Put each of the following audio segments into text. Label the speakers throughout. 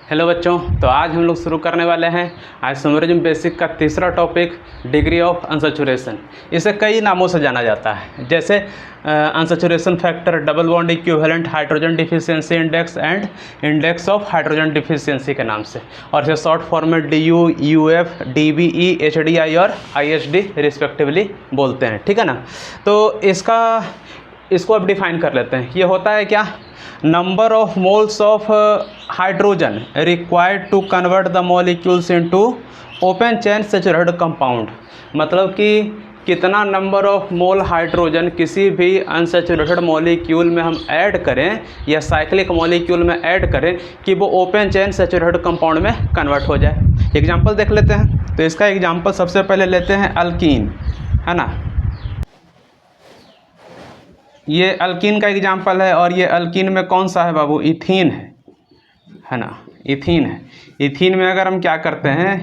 Speaker 1: Hello बच्चों, तो आज हम लोग शुरू करने वाले हैं आइसोमेरिज्म बेसिक का तीसरा टॉपिक डिग्री ऑफ अनसैचुरेशन। इसे कई नामों से जाना जाता है, जैसे unsaturation factor, double bond equivalent, hydrogen deficiency index and index of hydrogen deficiency के नाम से, और इसे शॉर्ट फॉर्म में DU, UF, DBE, HDI और ISD रिस्पेक्टिवली बोलते हैं। ठीक है ना। तो इसको अब डिफाइन कर लेते हैं। ये होता है क्या? Number of moles of hydrogen required to convert the molecules into open chain saturated compound. मतलब कि कितना नंबर ऑफ मोल हाइड्रोजन किसी भी अनसैचुरेटेड मॉलिक्यूल में हम ऐड करें या साइक्लिक मॉलिक्यूल में ऐड करें कि वो ओपन चेन सैचुरेटेड कंपाउंड में कन्वर्ट हो जाए। एग्जांपल देख लेते हैं। तो इसका एग्जांपल सबसे पहले लेते हैं अल्कीन, है ना। ये अल्कीन का एग्जांपल है, और ये अल्कीन में कौन सा है बाबू? इथीन है ना। इथीन है। इथीन में अगर हम क्या करते हैं,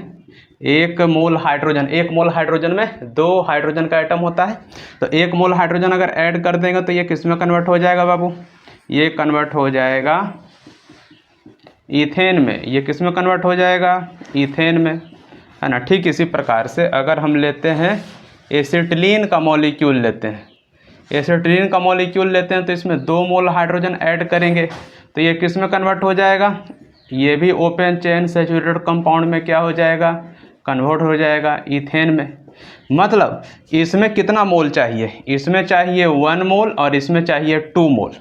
Speaker 1: एक मोल हाइड्रोजन में 2 हाइड्रोजन का एटम होता है। तो 1 मोल हाइड्रोजन अगर ऐड कर देंगे तो ये किस में कन्वर्ट हो जाएगा बाबू? ये कन्वर्ट हो जाएगा ईथेन में। ये किस में कन्वर्ट हो जाएगा? ईथेन में, है ना। ठीक इसी प्रकार से अगर हम लेते हैं एसिटिलीन का मॉलिक्यूल लेते हैं, एसिटिलीन का मॉलिक्यूल लेते हैं तो इसमें 2 मोल हाइड्रोजन ऐड करेंगे तो ये किस में कन्वर्ट हो जाएगा? ये भी ओपन चेन सैचुरेटेड कंपाउंड में क्या हो जाएगा? कन्वर्ट हो जाएगा ईथेन में। मतलब इसमें कितना मोल चाहिए? इसमें चाहिए 1 मोल और इसमें चाहिए 2 मोल,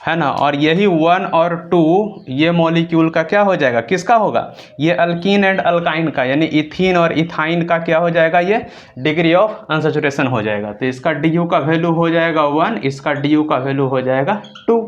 Speaker 1: है ना। और यही 1 और 2 ये मॉलिक्यूल का क्या हो जाएगा? किसका होगा? ये अल्कीन एंड अल्काइन का, यानी इथीन और इथाइन का क्या हो जाएगा? ये डिग्री ऑफ अनसैचुरेशन हो जाएगा। तो इसका DU का वैल्यू हो जाएगा 1, इसका DU का वैल्यू हो जाएगा 2।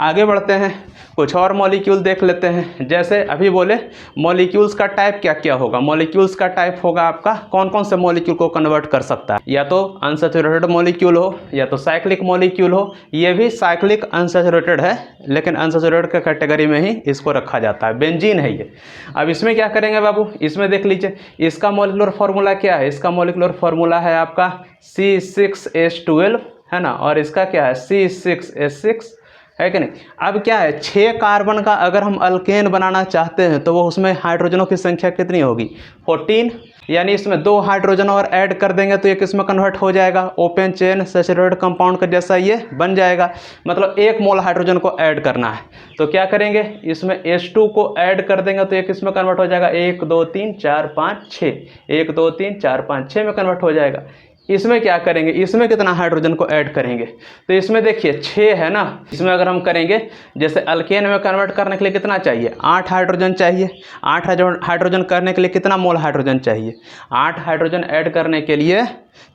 Speaker 1: आगे बढ़ते हैं, कुछ और मॉलिक्यूल देख लेते हैं। जैसे अभी बोले मॉलिक्यूल्स का टाइप क्या क्या होगा? मॉलिक्यूल्स का टाइप होगा आपका कौन कौन से मॉलिक्यूल को कन्वर्ट कर सकता है? या तो अनसैचुरेटेड मॉलिक्यूल हो या तो साइक्लिक मॉलिक्यूल हो। ये भी साइक्लिक अनसैचुरेटेड है, लेकिन अनसैचुरेटेड के कैटेगरी में ही इसको रखा जाता है। बेंजीन है ये। अब इसमें क्या करेंगे बाबू? इसमें देख लीजिए, इसका मॉलिक्यूलर फार्मूला क्या है? इसका मॉलिक्यूलर फार्मूला है आपका C6H12, है ना। और इसका क्या है? C6H6, है कि नहीं। अब क्या है, 6 कार्बन का अगर हम अल्केन बनाना चाहते हैं तो वो उसमें हाइड्रोजनों की संख्या कितनी होगी? 14। यानी इसमें 2 हाइड्रोजन और ऐड कर देंगे तो ये किस में कन्वर्ट हो जाएगा? ओपन चेन सैचुरेटेड कंपाउंड का जैसा ये बन जाएगा। मतलब 1 मोल हाइड्रोजन को ऐड करना है तो क्या करेंगे? इसमें H2 को ऐड कर देंगे तो ये किस में कन्वर्ट हो जाएगा? 1 2 3 4 5 6, 1 2 3 4 5 6 में कन्वर्ट हो जाएगा। इसमें क्या करेंगे? इसमें कितना हाइड्रोजन को ऐड करेंगे? तो इसमें देखिए 6 है ना। इसमें अगर हम करेंगे, जैसे अल्केन में कन्वर्ट करने के लिए कितना चाहिए? 8 हाइड्रोजन चाहिए। 8 हाइड्रोजन करने के लिए कितना मोल हाइड्रोजन चाहिए? 8 हाइड्रोजन ऐड करने के लिए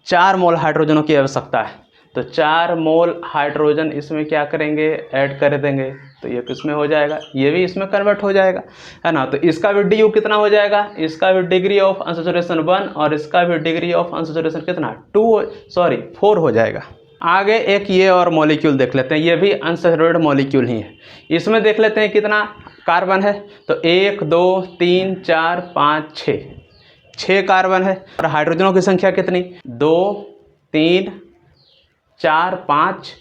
Speaker 1: 4 मोल हाइड्रोजनों की आवश्यकता है। तो 4 मोल हाइड्रोजन इसमें क्या करेंगे? ऐड कर देंगे तो ये किसमें हो जाएगा? ये भी इसमें कन्वर्ट हो जाएगा, है ना। तो इसका भी DU कितना हो जाएगा? इसका भी डिग्री ऑफ अनसैचुरेशन 1 और इसका भी डिग्री ऑफ अनसैचुरेशन कितना? 4 हो जाएगा। आगे एक ये और मॉलिक्यूल देख लेते हैं। ये भी अनसैचुरेटेड मॉलिक्यूल ही है। इसमें देख लेते हैं कितना कार्बन है। तो 1 2 3 4 5 6 कार्बन है। और हाइड्रोजनों की संख्या कितनी? 2 3 4 5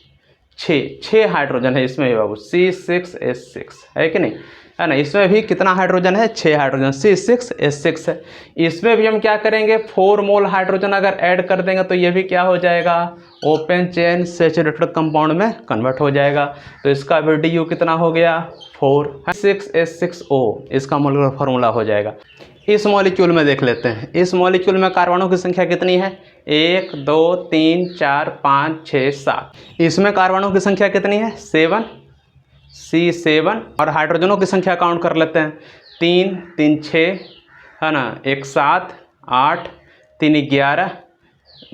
Speaker 1: 6 हाइड्रोजन है इसमें भी बाबू। C6H6, है कि नहीं, है ना। इसमें भी कितना हाइड्रोजन है? 6 हाइड्रोजन, C6H6 है। इसमें भी हम क्या करेंगे? 4 मोल हाइड्रोजन अगर ऐड कर देंगे तो ये भी क्या हो जाएगा? ओपन चेन सैचुरेटेड कंपाउंड में कन्वर्ट हो जाएगा। तो इसका भी DU कितना हो गया? 4। 6H6O इसका मॉलिक्यूलर फार्मूला हो जाएगा। इस मॉलिक्यूल में देख लेते हैं। इस मॉलिक्यूल में कार्बनों की संख्या कितनी है? 1 2 3 4 5 6 7। इसमें कार्बनों की संख्या कितनी है? 7, C7। और हाइड्रोजनों की संख्या काउंट कर लेते हैं। 3 3 6, है ना। 1 7 8, 3 11,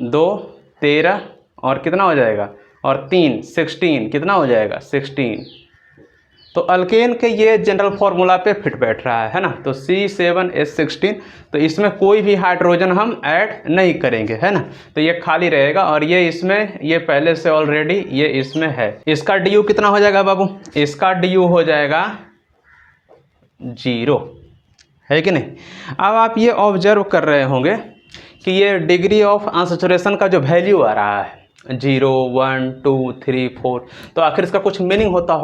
Speaker 1: 2 13 और कितना हो जाएगा? और 3 16, कितना हो जाएगा? 16। तो अल्केन के ये जनरल फार्मूला पे फिट बैठ रहा है ना। तो C7H16। तो इसमें कोई भी हाइड्रोजन हम ऐड नहीं करेंगे, है ना। तो ये खाली रहेगा और ये इसमें, ये पहले से ऑलरेडी ये इसमें है। इसका DU कितना हो जाएगा बाबू? इसका DU हो जाएगा 0, है कि नहीं। अब आप ये ऑब्जर्व कर रहे होंगे कि ये डिग्री ऑफ अनसैचुरेशन का जो वैल्यू आ रहा है, 0 1 2 3 4, तो आखिर इसका कुछ मीनिंग होता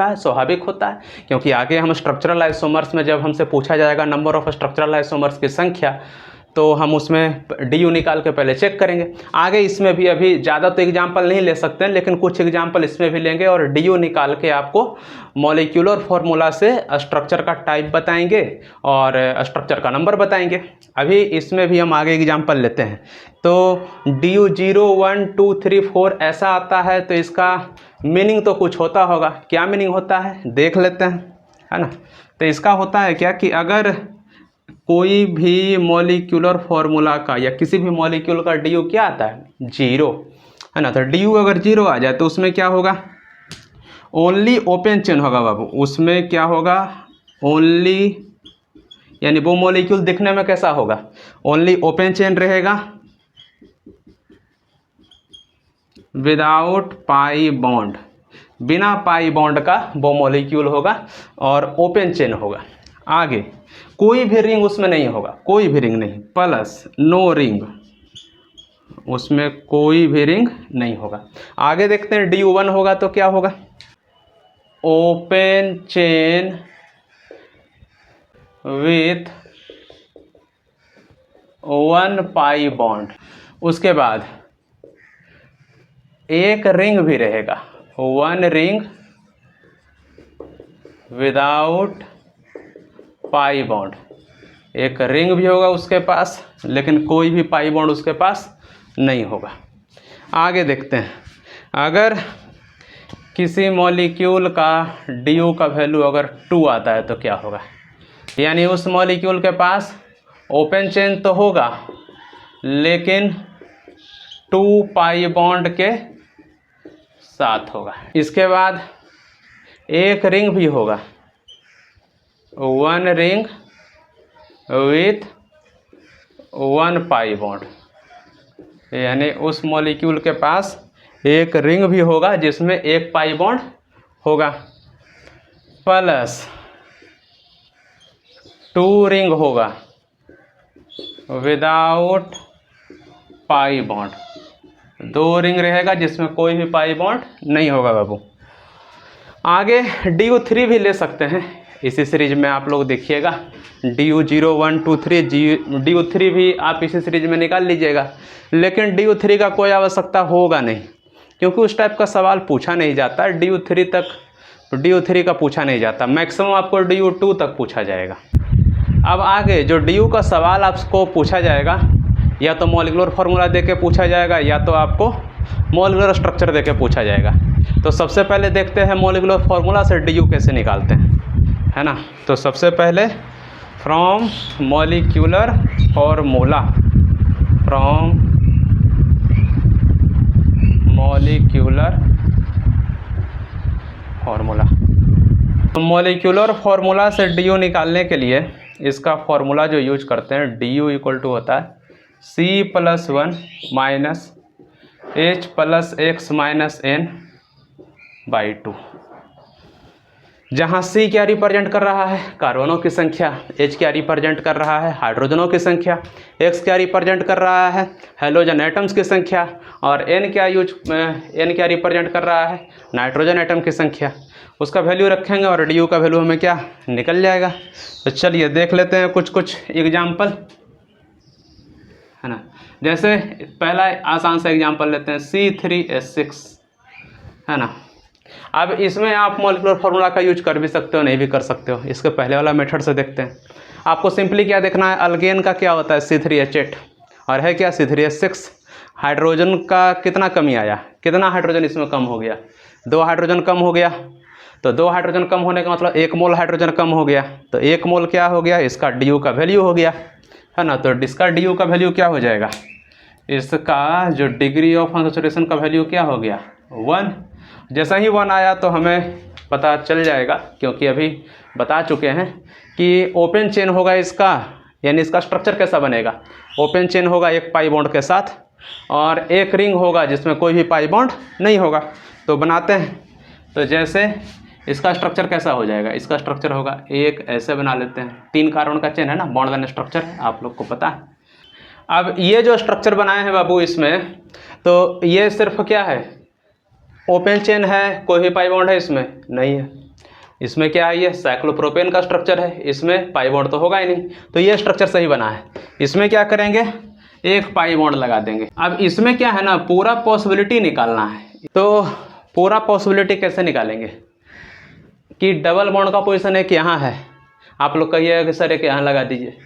Speaker 1: है, स्वाभाविक होता है, क्योंकि आगे हम स्ट्रक्चरल आइसोमर्स में जब हमसे पूछा जाएगा नंबर ऑफ स्ट्रक्चरल आइसोमर्स की संख्या, तो हम उसमें DU निकाल के पहले चेक करेंगे। आगे इसमें भी अभी ज़्यादा तो एग्जाम्पल नहीं ले सकते हैं, लेकिन कुछ एग्जाम्पल इसमें भी लेंगे और DU निकाल के आपको मॉलिक्यूलर फार्मूला से स्ट्रक्चर का टाइप बताएंगे और स्ट्रक्चर का नंबर बताएंगे। अभी इसमें भी हम आगे एग्जाम्पल लेते हैं। तो DU 0 1 2 3 4 ऐसा आता है, तो इसका मीनिंग तो कुछ होता होगा। क्या मीनिंग होता है देख लेते हैं, है ना। तो इसका होता है क्या कि अगर कोई भी मॉलिक्यूलर फार्मूला का या किसी भी मॉलिक्यूल का DU क्या आता है, 0, है ना। तो DU अगर 0 आ जाए तो उसमें क्या होगा, ओनली ओपन चेन होगा बाबू। उसमें क्या होगा, ओनली, यानी वो मॉलिक्यूल दिखने में कैसा होगा, ओनली ओपन चेन रहेगा, विदाउट पाई बॉन्ड, बिना पाई बॉन्ड का वो मॉलिक्यूल होगा और ओपन चेन होगा। आगे कोई भी रिंग उसमें नहीं होगा, कोई भी रिंग नहीं, प्लस नो रिंग, उसमें कोई भी रिंग नहीं होगा। आगे देखते हैं DU 1 होगा तो क्या होगा, open chain with 1 pi bond. उसके बाद एक रिंग भी रहेगा, 1 रिंग विदाउट पाई बॉन्ड, एक रिंग भी होगा उसके पास, लेकिन कोई भी पाई बॉन्ड उसके पास नहीं होगा। आगे देखते हैं, अगर किसी मॉलिक्यूल का DU का वैल्यू अगर 2 आता है तो क्या होगा, यानी उस मॉलिक्यूल के पास ओपन चेन तो होगा लेकिन 2 पाई बॉन्ड के साथ होगा। इसके बाद एक रिंग भी होगा, 1 रिंग विथ 1 पाई बॉन्ड, यानी उस मॉलिक्यूल के पास एक रिंग भी होगा जिसमें 1 पाई बॉन्ड होगा, प्लस 2 रिंग होगा विदाउट पाई बॉन्ड, 2 रिंग रहेगा जिसमें कोई भी पाई बॉन्ड नहीं होगा बाबू। आगे DU 3 भी ले सकते हैं, इसी सीरीज में आप लोग देखिएगा, DU 0 1 2 3, DU 3 भी आप इसी सीरीज में निकाल लीजिएगा, लेकिन DU 3 का कोई आवश्यकता होगा नहीं, क्योंकि उस टाइप का सवाल पूछा नहीं जाता। DU 3 तक, DU 3 का पूछा नहीं जाता, मैक्सिमम आपको DU 2 तक पूछा जाएगा। अब आगे जो DU का सवाल आपको पूछा जाएगा, या तो मॉलिक्यूलर फार्मूला दे के पूछा जाएगा या तो आपको मॉलिक्यूलर स्ट्रक्चर दे के पूछा जाएगा। तो सबसे पहले देखते हैं मॉलिक्यूलर फार्मूला से DU कैसे निकालते हैं, है ना। तो सबसे पहले from molecular formula, from molecular formula, तो मॉलिक्यूलर फार्मूला से DU निकालने के लिए इसका फार्मूला जो यूज करते हैं, DU इक्वल टू होता है C+1 minus H plus X minus N/2, जहाँ C क्या रिप्रेजेंट कर रहा है, कार्बनों की संख्या, H क्या रिप्रेजेंट कर रहा है, हाइड्रोजनों की संख्या, X क्या रिप्रेजेंट कर रहा है, हेलोजन एटम्स की संख्या, और N क्या रिप्रेजेंट कर रहा है, नाइट्रोजन एटम की संख्या। उसका वैल्यू रखेंगे और DU का वैल्यू हमें क्या निकल जाएगा। तो चलिए देख लेते हैं कुछ एग्जाम्पल, है ना। जैसे पहला आसान सा एग्जाम्पल लेते हैं, C3H6, है ना। अब इसमें आप मॉलिक्यूलर फार्मूला का यूज कर भी सकते हो, नहीं भी कर सकते हो। इसके पहले वाला मेथड से देखते हैं। आपको सिंपली क्या देखना है, अल्केन का क्या होता है C3H8 और है क्या C3H6। हाइड्रोजन का कितना कमी आया, कितना हाइड्रोजन इसमें कम हो गया, 2 हाइड्रोजन कम हो गया। तो 2 हाइड्रोजन कम होने का मतलब 1 मोल हाइड्रोजन कम हो गया। तो 1 मोल क्या हो गया, इसका DU का वैल्यू हो गया, है ना। तो इसका DU का वैल्यू क्या हो जाएगा, इसका जो डिग्री ऑफ अनसैचुरेशन का वैल्यू क्या हो गया, 1। जैसा ही 1 आया तो हमें पता चल जाएगा, क्योंकि अभी बता चुके हैं कि ओपन चेन होगा इसका, यानी इसका स्ट्रक्चर कैसा बनेगा, ओपन चेन होगा 1 पाई बॉन्ड के साथ, और एक रिंग होगा जिसमें कोई भी पाई बॉन्ड नहीं होगा। तो बनाते हैं। तो जैसे इसका स्ट्रक्चर कैसा हो जाएगा, इसका स्ट्रक्चर होगा एक ऐसे बना लेते हैं, 3 कार्बन का चेन है ना, बॉन्ड लाइन स्ट्रक्चर है, आप लोग को पता है। अब ये जो स्ट्रक्चर बनाए हैं बाबू इसमें, तो ये सिर्फ क्या है, ओपन चेन है, कोई भी पाई बॉन्ड है इसमें नहीं है। इसमें क्या है, ये साइक्लोप्रोपेन का स्ट्रक्चर है, इसमें पाई बॉन्ड तो होगा ही नहीं, तो ये स्ट्रक्चर सही बना है। इसमें क्या करेंगे, एक पाई बॉन्ड लगा देंगे। अब इसमें क्या है ना, पूरा पॉसिबिलिटी निकालना है। तो पूरा पॉसिबिलिटी कैसे निकालेंगे कि डबल बॉन्ड का पोजीशन एक यहाँ है, आप लोग कहिएगा कि सर एक यहाँ लगा दीजिए,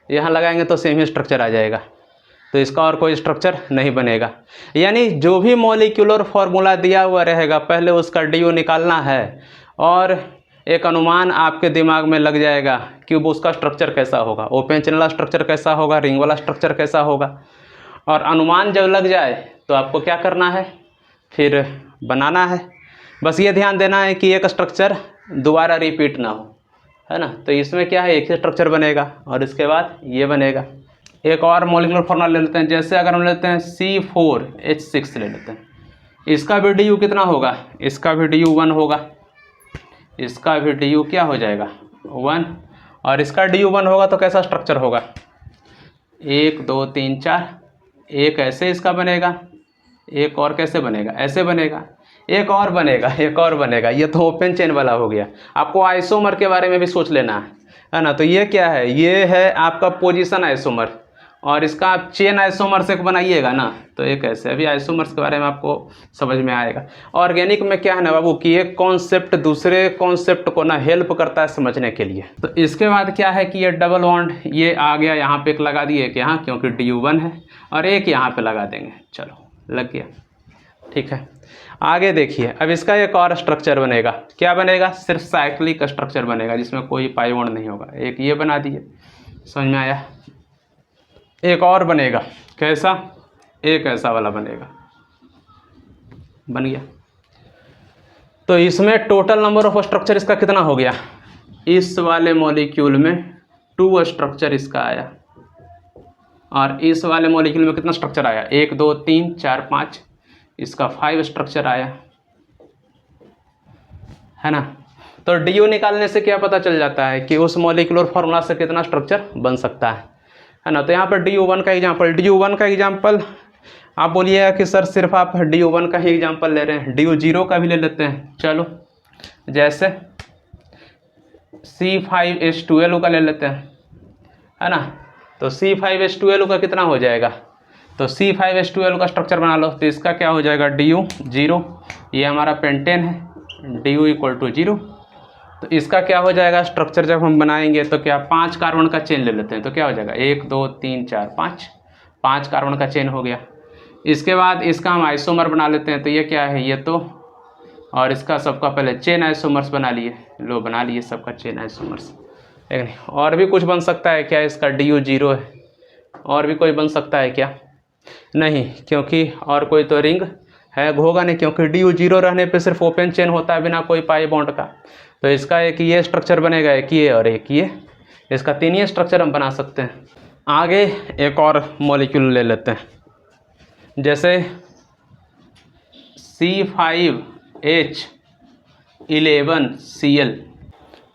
Speaker 1: यहाँ लगाएंगे तो सेम ही स्ट्रक्चर आ जाएगा, तो इसका और कोई स्ट्रक्चर नहीं बनेगा। यानी जो भी मॉलिक्यूलर फार्मूला दिया हुआ रहेगा पहले उसका DU निकालना है, और एक अनुमान आपके दिमाग में लग जाएगा कि वो उसका स्ट्रक्चर कैसा होगा, ओपन चेन वाला स्ट्रक्चर कैसा होगा, रिंग वाला स्ट्रक्चर कैसा होगा। और अनुमान जब लग जाए तो आपको क्या करना है, फिर बनाना है। बस ये ध्यान देना है कि एक स्ट्रक्चर दोबारा रिपीट ना हो, है ना। तो इसमें क्या है, एक ही स्ट्रक्चर बनेगा और इसके बाद ये बनेगा। एक और मॉलिक्यूलर फार्मूला ले लेते हैं, जैसे अगर हम लेते हैं C4H6 ले लेते हैं, इसका भी DU कितना होगा, इसका भी DU 1 होगा, इसका भी DU क्या हो जाएगा 1, और इसका DU 1 होगा तो कैसा स्ट्रक्चर होगा, 1 2 3 4, एक ऐसे इसका बनेगा, एक और कैसे बनेगा, ऐसे बनेगा, एक और बनेगा, एक और बनेगा। ये तो ओपन चेन वाला हो गया। आपको आइसोमर के बारे में भी सोच लेना है ना। तो ये क्या है, ये है आपका पोजीशन आइसोमर, और इसका आप चेन आइसोमर से बनाइएगा ना, तो एक ऐसे। अभी आइसोमर्स के बारे में आपको समझ में आएगा। ऑर्गेनिक में क्या है ना बाबू कि एक कॉन्सेप्ट दूसरे कॉन्सेप्ट को ना हेल्प करता है समझने के लिए। तो इसके बाद क्या है कि ये डबल बॉन्ड ये आ गया, यहाँ पे एक लगा दिए, एक यहाँ क्योंकि DU 1 है, और एक यहाँ पे लगा देंगे, चलो लग गया, ठीक है। आगे देखिए, अब इसका एक और स्ट्रक्चर बनेगा, क्या बनेगा, सिर्फ साइक्लिक स्ट्रक्चर बनेगा जिसमें कोई पाई बॉन्ड नहीं होगा। एक ये बना दिए, समझ में आया। एक और बनेगा, कैसा, एक ऐसा वाला बनेगा, बन गया। तो इसमें टोटल नंबर ऑफ स्ट्रक्चर इसका कितना हो गया, इस वाले मॉलिक्यूल में 2 स्ट्रक्चर इसका आया, और इस वाले मॉलिक्यूल में कितना स्ट्रक्चर आया, 1 2 3 4 5, इसका 5 स्ट्रक्चर आया, है ना। तो DU निकालने से क्या पता चल जाता है कि उस मॉलिक्यूलर फार्मूला से कितना स्ट्रक्चर बन सकता है ना। तो यहाँ पर DU 1 का एग्जाम्पल, DU 1 का एग्जाम्पल आप बोलिएगा कि सर सिर्फ आप DU 1 का ही एग्जाम्पल ले रहे हैं, DU 0 का भी ले लेते हैं। चलो, जैसे C5H12 का ले लेते हैं, है ना। तो C5H12 का कितना हो जाएगा, तो C5H12 का स्ट्रक्चर बना लो, तो इसका क्या हो जाएगा, DU 0, ये हमारा पेंटेन है, DU = 0। तो इसका क्या हो जाएगा स्ट्रक्चर, जब हम बनाएंगे तो क्या 5 कार्बन का चेन ले लेते हैं, तो क्या हो जाएगा 1 2 3 4 5 कार्बन का चेन हो गया। इसके बाद इसका हम आइसोमर बना लेते हैं, तो ये क्या है, ये तो, और इसका सबका पहले चेन आइसोमर्स बना लिए, लो बना लिए सबका चेन आइसोमर्स, ठीक नहीं। और भी कुछ बन सकता है क्या, इसका DU 0 है, और भी कोई बन सकता है क्या, नहीं, क्योंकि और कोई तो रिंग है होगा नहीं, क्योंकि DU 0 रहने पे सिर्फ ओपन चेन होता है बिना कोई पाई बॉन्ड का। तो इसका एक ये स्ट्रक्चर बनेगा, एक ये और एक ये, इसका 3 ही स्ट्रक्चर हम बना सकते हैं। आगे एक और मॉलिक्यूल ले लेते हैं, जैसे C5H11Cl।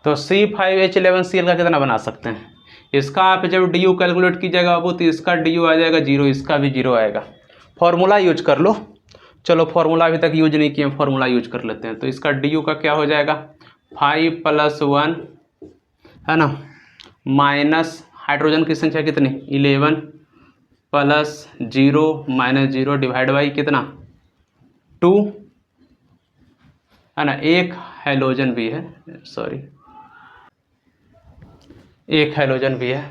Speaker 1: तो C5H11Cl का कितना बना सकते हैं, इसका आप जब DU कैलकुलेट कीजिएगा बाबू, तो इसका DU आ जाएगा 0, इसका भी 0 आएगा। फॉर्मूला यूज कर लो, चलो फॉर्मूला अभी तक यूज नहीं किए, फॉर्मूला यूज कर लेते हैं। तो इसका DU का क्या हो जाएगा, 5 + 1, है ना, माइनस हाइड्रोजन की संख्या कितनी, 11 + 0 - 0 डिवाइड बाई कितना, 2, है ना। एक हाइड्रोजन भी है, सॉरी, एक हाइड्रोजन भी है।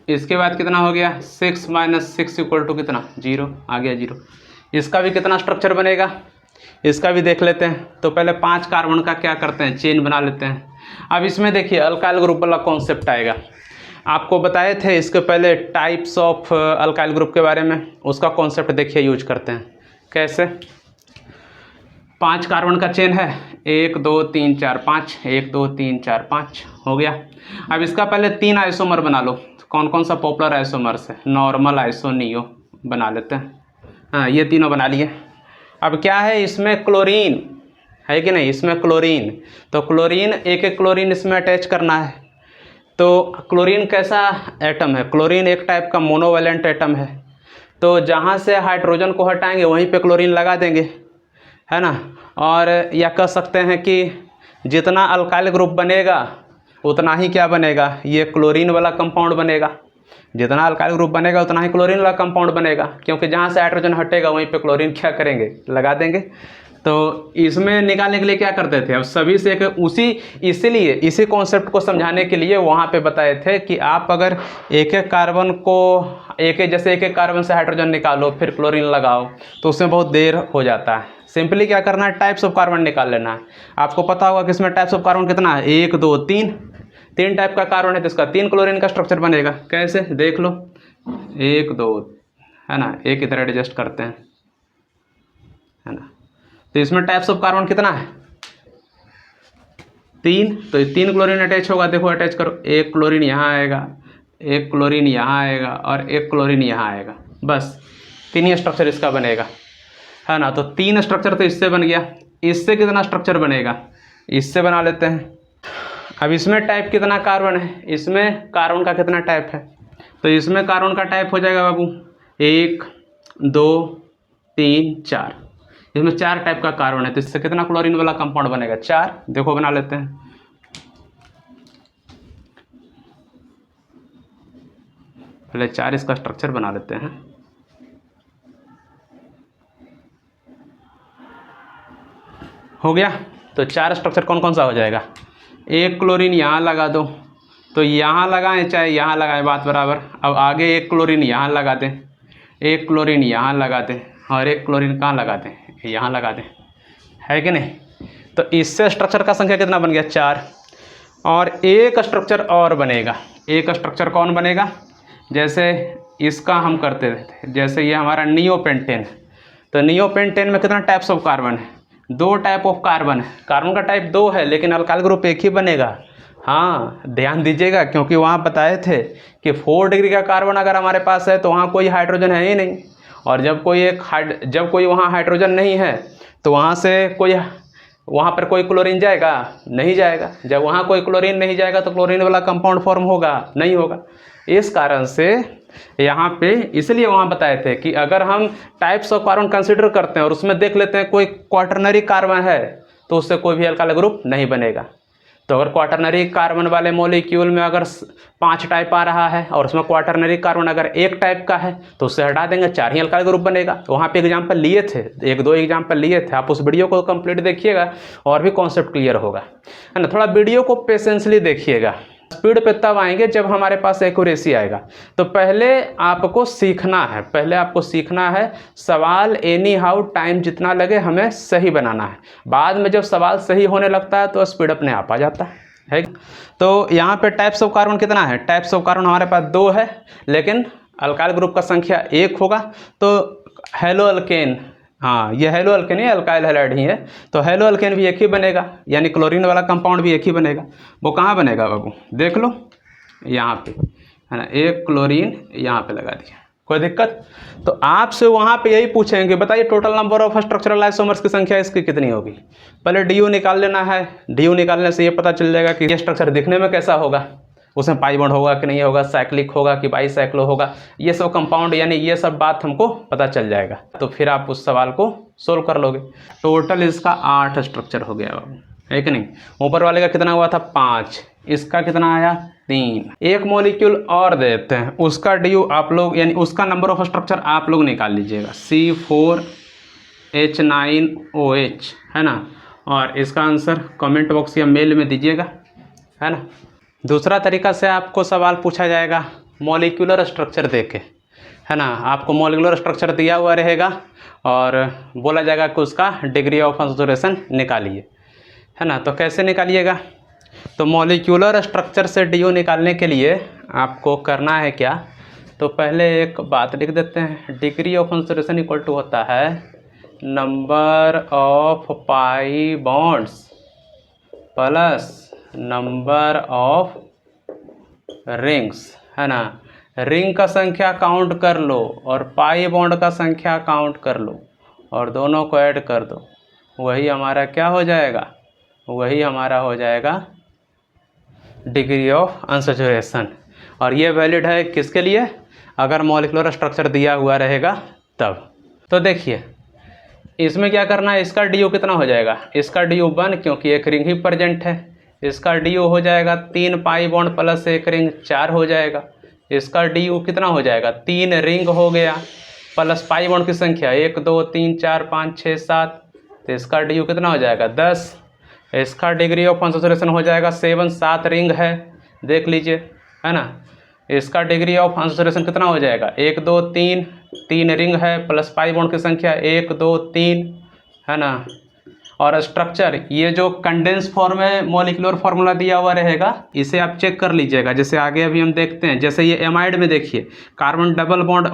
Speaker 1: इसके बाद कितना हो गया, 6 - 6 = कितना, 0, आ गया 0। इसका भी कितना स्ट्रक्चर बनेगा, इसका भी देख लेते हैं। तो पहले 5 कार्बन का क्या करते हैं, चेन बना लेते हैं। अब इसमें देखिए अल्काइल ग्रुप वाला कॉन्सेप्ट आएगा, आपको बताए थे इसके पहले टाइप्स ऑफ अल्काइल ग्रुप के बारे में, उसका कॉन्सेप्ट देखिए यूज करते हैं। कैसे, 5 कार्बन का चेन है, 1 2 3 4 5, 1 2 3 4 5 हो गया। अब इसका पहले 3 आइसोमर बना लो। कौन कौन सा पॉपुलर आइसोमर्स है, नॉर्मल, आइसो, नियो बना लेते हैं। हाँ, ये तीनों बना लिए। अब क्या है, इसमें क्लोरीन है कि नहीं, इसमें क्लोरीन, तो क्लोरीन एक एक क्लोरीन इसमें अटैच करना है। तो क्लोरीन कैसा एटम है? क्लोरीन एक टाइप का मोनोवैलेंट एटम है। तो जहाँ से हाइड्रोजन को हटाएंगे वहीं पे क्लोरीन लगा देंगे, है ना। और या कह सकते हैं कि जितना अल्काइल ग्रुप बनेगा उतना ही क्या बनेगा, ये क्लोरीन वाला कंपाउंड बनेगा। जितना अल्काइल ग्रुप बनेगा उतना ही क्लोरीन वाला कंपाउंड बनेगा, क्योंकि जहाँ से हाइड्रोजन हटेगा वहीं पे क्लोरीन क्या करेंगे, लगा देंगे। तो इसमें निकालने के लिए क्या करते थे, अब सभी से इसीलिए इसी कॉन्सेप्ट को समझाने के लिए वहाँ पे बताए थे कि आप अगर एक एक कार्बन से हाइड्रोजन निकालो फिर क्लोरीन लगाओ तो उसमें बहुत देर हो जाता है। सिंपली क्या करना है, टाइप्स ऑफ कार्बन निकाल लेना है। आपको पता होगा कि इसमें टाइप्स ऑफ कार्बन कितना है, 1 2 3 3 टाइप का कार्बन है, तो इसका 3 क्लोरीन का स्ट्रक्चर बनेगा। कैसे देख लो, 1 2, है ना, एक इधर एडजस्ट करते हैं, है ना। तो इसमें टाइप्स ऑफ कार्बन कितना है, 3। तो 3 क्लोरीन अटैच होगा, देखो अटैच करो, एक क्लोरीन यहाँ आएगा, एक क्लोरीन यहाँ आएगा और एक क्लोरीन यहाँ आएगा, बस 3 ही स्ट्रक्चर इसका बनेगा, है ना। तो 3 स्ट्रक्चर तो इससे बन गया। इससे कितना स्ट्रक्चर बनेगा, इससे बना लेते हैं। अब इसमें टाइप कितना कार्बन है, इसमें कार्बन का कितना टाइप है, तो इसमें कार्बन का टाइप हो जाएगा बाबू 1 2 3 4। इसमें 4 टाइप का कार्बन है, तो इससे कितना क्लोरीन वाला कंपाउंड बनेगा, 4। देखो बना लेते हैं। पहले 4 इसका स्ट्रक्चर बना लेते हैं। हो गया। तो 4 स्ट्रक्चर कौन कौन सा हो जाएगा, एक क्लोरीन यहाँ लगा दो, तो यहाँ लगाएं चाहे यहाँ लगाएं, बात बराबर। अब आगे एक क्लोरीन यहाँ लगा दें, एक क्लोरीन यहाँ लगा दें और एक क्लोरीन कहाँ लगा दें, यहाँ लगा दें, है कि नहीं। तो इससे स्ट्रक्चर का संख्या कितना बन गया, 4। और एक स्ट्रक्चर और बनेगा। एक स्ट्रक्चर कौन बनेगा, जैसे इसका हम करते थे, जैसे ये हमारा नियोपेंटेन। तो नियोपेंटेन में कितना टाइप्स ऑफ कार्बन है, 2 टाइप ऑफ कार्बन है। कार्बन का टाइप 2 है लेकिन अल्काइल ग्रुप एक ही बनेगा। हाँ ध्यान दीजिएगा, क्योंकि वहाँ बताए थे कि 4 डिग्री का कार्बन अगर हमारे पास है तो वहाँ कोई हाइड्रोजन है ही नहीं, और जब कोई वहाँ हाइड्रोजन नहीं है तो वहाँ पर कोई क्लोरीन जाएगा, नहीं जाएगा। जब वहाँ कोई क्लोरीन नहीं जाएगा तो क्लोरीन वाला कंपाउंड फॉर्म होगा, नहीं होगा। इस कारण से यहाँ पे इसलिए वहाँ बताए थे कि अगर हम टाइप्स ऑफ कार्बन कंसिडर करते हैं और उसमें देख लेते हैं कोई क्वाटरनरी कार्बन है तो उससे कोई भी अल्काइल ग्रुप नहीं बनेगा। तो अगर क्वाटरनरी कार्बन वाले मॉलिक्यूल में अगर 5 टाइप आ रहा है और उसमें क्वाटरनरी कार्बन अगर 1 टाइप का है तो उससे हटा देंगे, 4 ही अल्काइल ग्रुप बनेगा। तो वहाँ पे एग्जाम्पल लिए थे, 1-2 एग्जाम्पल लिए थे, आप उस वीडियो को कंप्लीट देखिएगा और भी कॉन्सेप्ट क्लियर होगा, है ना। थोड़ा वीडियो को पेशेंसली देखिएगा, स्पीड पे तब आएंगे जब हमारे पास एक्यूरेसी आएगा। तो पहले आपको सीखना है सवाल एनी हाउ टाइम जितना लगे हमें सही बनाना है। बाद में जब सवाल सही होने लगता है तो स्पीड अपने आप आ जाता है। तो यहाँ पे टाइप्स ऑफ कार्बन कितना है, टाइप्स ऑफ कार्बन हमारे पास 2 है, लेकिन अल्काइल ग्रुप का संख्या 1 होगा। तो हेलो अल्केन, हाँ ये हेलो अल्केन ही अल्काइल हैलाइड ही है, तो हेलो अल्केन भी एक ही बनेगा, यानी क्लोरीन वाला कंपाउंड भी एक ही बनेगा। वो कहाँ बनेगा बाबू, देख लो यहाँ पे, है ना, एक क्लोरीन यहाँ पे लगा दिया, कोई दिक्कत। तो आपसे वहाँ पे यही पूछेंगे, बताइए total number of structural isomers की संख्या इसकी कितनी होगी। पहले डी निकाल लेना है, डी निकालने से ये पता चल जाएगा कि ये स्ट्रक्चर दिखने में कैसा होगा, उसमें पाई बॉन्ड होगा कि नहीं होगा, साइक्लिक होगा कि बाई साइक्लो होगा, ये सब कंपाउंड यानी ये सब बात हमको पता चल जाएगा। तो फिर आप उस सवाल को सोल्व कर लोगे। टोटल इसका 8 स्ट्रक्चर हो गया बाबू, है कि नहीं। ऊपर वाले का कितना हुआ था, 5, इसका कितना आया, 3। एक मॉलिक्यूल और देते हैं, उसका डी आप लोग यानी उसका नंबर ऑफ स्ट्रक्चर आप लोग निकाल लीजिएगा, C4H9OH, है ना। और इसका आंसर कमेंट बॉक्स या मेल में दीजिएगा, है ना। दूसरा तरीका से आपको सवाल पूछा जाएगा मॉलिक्यूलर स्ट्रक्चर देके, है ना। आपको मॉलिक्यूलर स्ट्रक्चर दिया हुआ रहेगा और बोला जाएगा कि उसका डिग्री ऑफ कंसंट्रेशन निकालिए, है ना। तो कैसे निकालिएगा, तो मॉलिक्यूलर स्ट्रक्चर से डी निकालने के लिए आपको करना है क्या, तो पहले एक बात लिख देते हैं, degree of concentration equal to होता है number of pi bonds plus number of rings, है ना। रिंग का संख्या काउंट कर लो और पाई बॉन्ड का संख्या काउंट कर लो और दोनों को ऐड कर दो, वही हमारा क्या हो जाएगा, वही हमारा हो जाएगा डिग्री ऑफ अनसैचुरेशन। और ये वैलिड है किसके लिए? अगर मॉलिक्यूलर स्ट्रक्चर दिया हुआ रहेगा तब। तो देखिए इसमें क्या करना है, इसका डी कितना हो जाएगा, इसका डी 1 क्योंकि एक रिंग ही प्रेजेंट है, इसका डी हो जाएगा 3 पाई बॉन्ड प्लस एक रिंग 4 हो जाएगा। इसका डी कितना हो जाएगा, 3 रिंग हो गया प्लस पाई बॉन्ड की संख्या 1 2 3 4 5 6 7, तो इसका डी कितना हो जाएगा 10। इसका डिग्री ऑफ अनसैचुरेशन हो जाएगा 7, 7 रिंग है देख लीजिए, है ना। इसका डिग्री ऑफ अनसैचुरेशन कितना हो जाएगा 1 2 3, 3 रिंग है प्लस पाई बॉन्ड की संख्या 1 2 3, है ना। और स्ट्रक्चर ये जो कंडेंस फॉर्म में मॉलिक्यूलर फार्मूला दिया हुआ रहेगा इसे आप चेक कर लीजिएगा। जैसे आगे अभी हम देखते हैं, जैसे ये एमाइड में देखिए कार्बन डबल बॉन्ड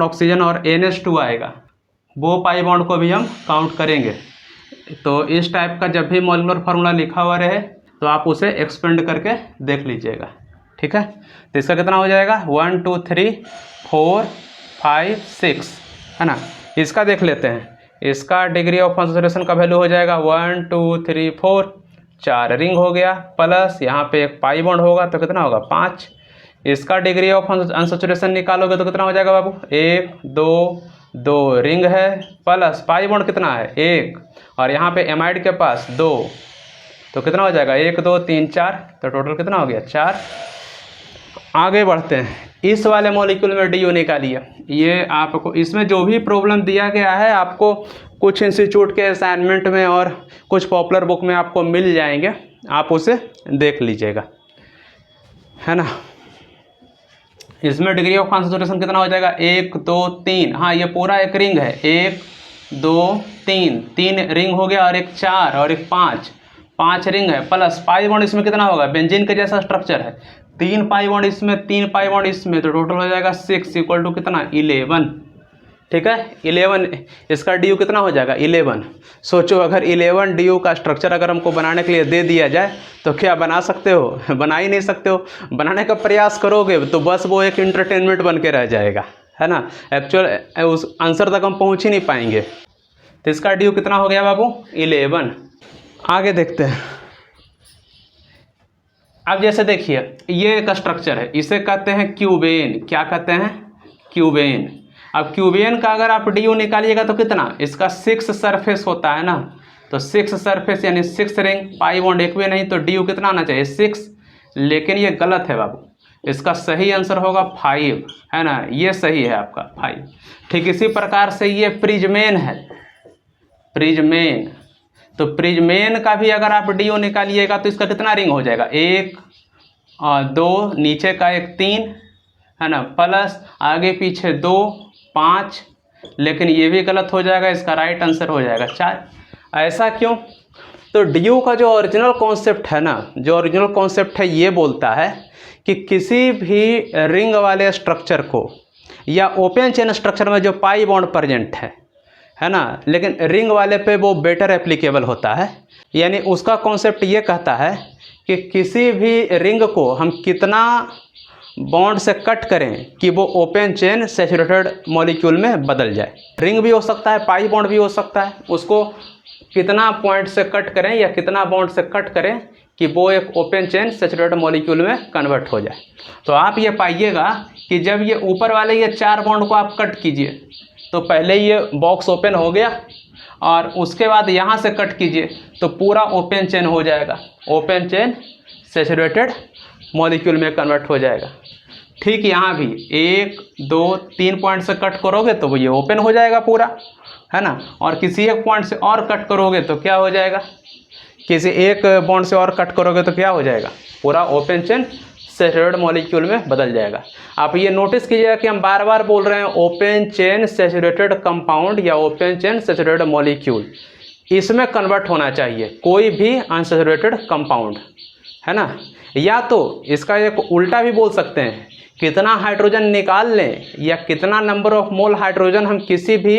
Speaker 1: ऑक्सीजन और NH2 आएगा, वो पाई बॉन्ड को भी हम काउंट करेंगे। तो इस टाइप का जब भी मॉलिक्यूलर फार्मूला लिखा हुआ रहे तो आप उसे एक्सपेंड करके देख लीजिएगा, ठीक है। तो इसका कितना हो जाएगा 1 2 3 4 5 6, है ना। इसका देख लेते हैं, इसका डिग्री ऑफ अनसैचुरेशन का वैल्यू हो जाएगा 1 2 3 4, 4 रिंग हो गया प्लस यहाँ पे एक पाई बॉन्ड होगा तो कितना होगा 5। इसका डिग्री ऑफ अनसैचुरेशन निकालोगे तो कितना हो जाएगा बाबू 1 2, 2 रिंग है प्लस पाई बॉन्ड कितना है 1, और यहाँ पे एमाइड के पास 2, तो कितना हो जाएगा 1 2 3 4, तो टोटल कितना हो गया 4। आगे बढ़ते हैं, इस वाले मॉलिक्यूल में डी निकालिए। ये आपको इसमें जो भी प्रॉब्लम दिया गया है आपको कुछ इंस्टीट्यूट के असाइनमेंट में और कुछ पॉपुलर बुक में आपको मिल जाएंगे, आप उसे देख लीजिएगा, है ना। इसमें डिग्री ऑफ कॉन्सेंट्रेशन कितना हो जाएगा 1 2 3, हाँ ये पूरा एक रिंग है 1 2 3, 3 रिंग हो गया और एक 4 और एक 5, 5 रिंग है प्लस पाई बॉन्ड इसमें कितना होगा, बेंजीन के जैसा स्ट्रक्चर है, 3 पाई बॉन्ड इसमें 3 पाई बॉन्ड इसमें, तो टोटल हो जाएगा 6 इक्वल टू कितना 11, ठीक है 11। इसका डी कितना हो जाएगा 11। सोचो अगर 11 डी का स्ट्रक्चर अगर हमको बनाने के लिए दे दिया जाए तो क्या बना सकते हो, बना ही नहीं सकते हो। बनाने का प्रयास करोगे तो बस वो एक इंटरटेनमेंट बन के रह जाएगा, है ना। एक्चुअल उस आंसर तक हम पहुंच ही नहीं पाएंगे। तो इसका डी कितना हो गया बाबू 11। आगे देखते हैं। अब जैसे देखिए ये एक स्ट्रक्चर है, इसे कहते हैं क्यूबेन। क्या कहते हैं, क्यूबेन। अब क्यूबेन का अगर आप डी निकालिएगा तो कितना, इसका 6 सरफेस होता है ना, तो 6 सरफेस यानी 6 रिंग, पाई बॉन्ड एक भी नहीं, तो डी कितना आना चाहिए 6। लेकिन ये गलत है बाबू, इसका सही आंसर होगा 5, है ना, ये सही है आपका 5। ठीक इसी प्रकार से ये प्रिज्मेन है, प्रिज्मेन। तो प्रिज्मेन का भी अगर आप डी निकालिएगा तो इसका कितना रिंग हो जाएगा 1 और 2, नीचे का एक 3, है ना, प्लस आगे पीछे 2 5, लेकिन ये भी गलत हो जाएगा, इसका राइट आंसर हो जाएगा 4। ऐसा क्यों, तो डी का जो ओरिजिनल कॉन्सेप्ट है ना, जो ओरिजिनल कॉन्सेप्ट है ये बोलता है कि किसी भी रिंग वाले स्ट्रक्चर को या ओपन चेन स्ट्रक्चर में जो पाई बॉन्ड प्रेजेंट है ना, लेकिन रिंग वाले पे वो बेटर एप्लीकेबल होता है। यानी उसका कॉन्सेप्ट ये कहता है कि किसी भी रिंग को हम कितना बॉन्ड से कट करें कि वो ओपन चेन सैचुरेटेड मॉलिक्यूल में बदल जाए। रिंग भी हो सकता है, पाई बॉन्ड भी हो सकता है, उसको कितना पॉइंट से कट करें या कितना बॉन्ड से कट करें कि वो एक ओपन चेन सैचुरेटेड मॉलिक्यूल में कन्वर्ट हो जाए। तो आप ये पाइएगा कि जब ये ऊपर वाले ये 4 बॉन्ड को आप कट कीजिए तो पहले ये बॉक्स ओपन हो गया और उसके बाद यहाँ से कट कीजिए तो पूरा ओपन चेन हो जाएगा, ओपन चेन सैचुरेटेड मॉलिक्यूल में कन्वर्ट हो जाएगा। ठीक यहाँ भी 1 2 3 पॉइंट से कट करोगे तो वो ये ओपन हो जाएगा पूरा, है ना। और किसी एक पॉइंट से और कट करोगे तो क्या हो जाएगा, किसी एक बॉन्ड से और कट करोगे तो क्या हो जाएगा, पूरा ओपन चेन सैचुरेटेड मॉलिक्यूल में बदल जाएगा। आप ये नोटिस कीजिएगा कि हम बार बार बोल रहे हैं ओपन चेन सैचुरेटेड कंपाउंड या ओपन चेन सैचुरेटेड मॉलिक्यूल, इसमें कन्वर्ट होना चाहिए कोई भी अनसैचुरेटेड कंपाउंड, है ना। या तो इसका एक उल्टा भी बोल सकते हैं, कितना हाइड्रोजन निकाल लें या कितना नंबर ऑफ मोल हाइड्रोजन हम किसी भी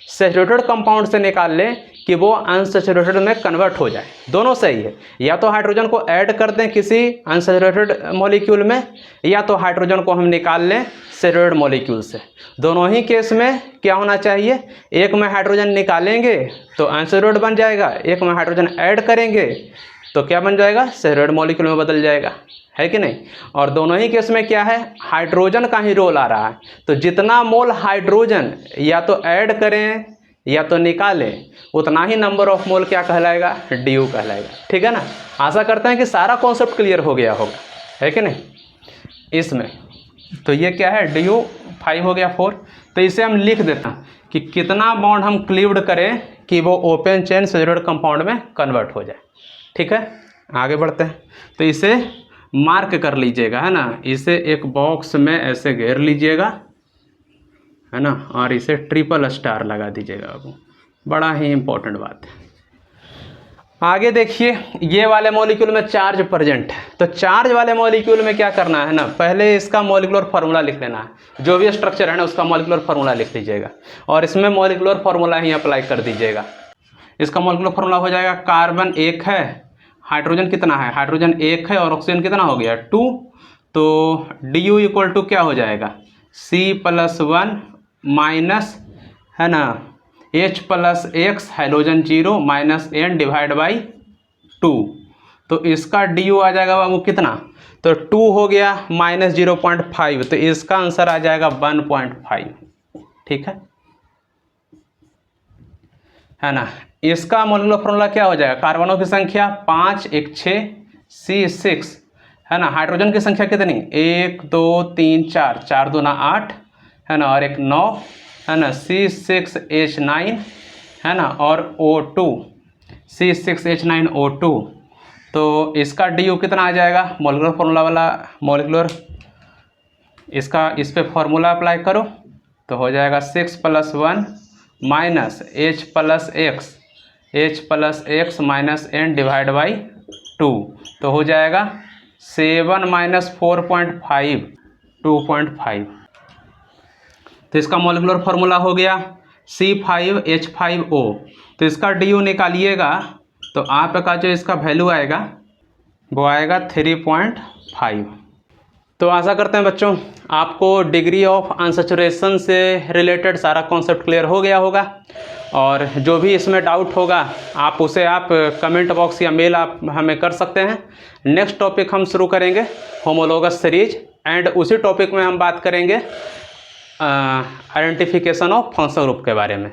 Speaker 1: सैचुरेटेड कंपाउंड से निकाल लें कि वो अनसैचुरेटेड में कन्वर्ट हो जाए, दोनों सही है। या तो हाइड्रोजन को ऐड कर दें किसी अनसैचुरेटेड मॉलिक्यूल में, या तो हाइड्रोजन को हम निकाल लें सैचुरेटेड मॉलिक्यूल से। दोनों ही केस में क्या होना चाहिए, एक में हाइड्रोजन निकालेंगे तो अनसैचुरेटेड बन जाएगा, एक में हाइड्रोजन ऐड करेंगे तो क्या बन जाएगा, सेरोइड मॉलिक्यूल में बदल जाएगा, है कि नहीं। और दोनों ही केस में क्या है, हाइड्रोजन का ही रोल आ रहा है। तो जितना मोल हाइड्रोजन या तो ऐड करें या तो निकालें, उतना ही नंबर ऑफ मोल क्या कहलाएगा, डी कहलाएगा। ठीक है ना। आशा करते हैं कि सारा कॉन्सेप्ट क्लियर हो गया होगा, है कि नहीं इसमें। तो ये क्या है, डी 5 हो गया 4। तो इसे हम लिख देते हैं कि कितना बॉन्ड हम क्लीव्ड करें कि वो ओपन चेन सेरोइड कंपाउंड में कन्वर्ट हो जाए। ठीक है, आगे बढ़ते हैं। तो इसे मार्क कर लीजिएगा, है ना। इसे एक बॉक्स में ऐसे घेर लीजिएगा, है ना, और इसे ट्रिपल स्टार लगा दीजिएगा। अब बड़ा ही इंपॉर्टेंट बात है। आगे देखिए, ये वाले मॉलिक्यूल में चार्ज प्रेजेंट है। तो चार्ज वाले मॉलिक्यूल में क्या करना है ना, पहले इसका मॉलिक्यूलर फार्मूला लिख लेना है। जो भी स्ट्रक्चर है ना उसका मॉलिक्यूलर फार्मूला लिख लीजिएगा और इसमें मॉलिक्यूलर फार्मूला ही अप्लाई कर दीजिएगा। इसका मॉलिक्यूलर फार्मूला हो जाएगा, कार्बन 1 है, हाइड्रोजन कितना है, हाइड्रोजन 1 है और ऑक्सीजन कितना हो गया 2। तो डी यू इक्वल टू क्या हो जाएगा, C+1 माइनस, है ना, H+X hydrogen 0 minus N divide by 2। तो इसका डी यू आ जाएगा बाबू कितना, तो 2 हो गया माइनस 0.5, तो इसका आंसर आ जाएगा 1.5। ठीक है ना। इसका मॉलिक्यूलर फॉर्मूला क्या हो जाएगा, कार्बनों की संख्या 5 1 6 C6, है ना। हाइड्रोजन की संख्या कितनी, 1 2 3 4, 4 2 8, है ना, और 1 9, है ना, C6H9, है ना, और O2 C6H9O2। तो इसका डी यू कितना आ जाएगा, मॉलिक्यूलर फार्मूला वाला मॉलिक्यूलर, इसका इस पे फार्मूला अप्लाई करो तो हो जाएगा 6+1 minus H+X minus N divide by 2। तो हो जाएगा 7 माइनस 4.5 2.5। तो इसका मॉलिक्यूलर फार्मूला हो गया C5H5O। तो इसका डी यू निकालिएगा तो आपका जो इसका वैल्यू आएगा वो आएगा 3.5। तो आशा करते हैं बच्चों आपको डिग्री ऑफ अनसैचुरेशन से रिलेटेड सारा कॉन्सेप्ट क्लियर हो गया होगा। और जो भी इसमें डाउट होगा आप उसे आप कमेंट बॉक्स या मेल आप हमें कर सकते हैं। नेक्स्ट टॉपिक हम शुरू करेंगे होमोलोगस सीरीज, एंड उसी टॉपिक में हम बात करेंगे आइडेंटिफिकेशन ऑफ फंक्शनल ग्रुप के बारे में।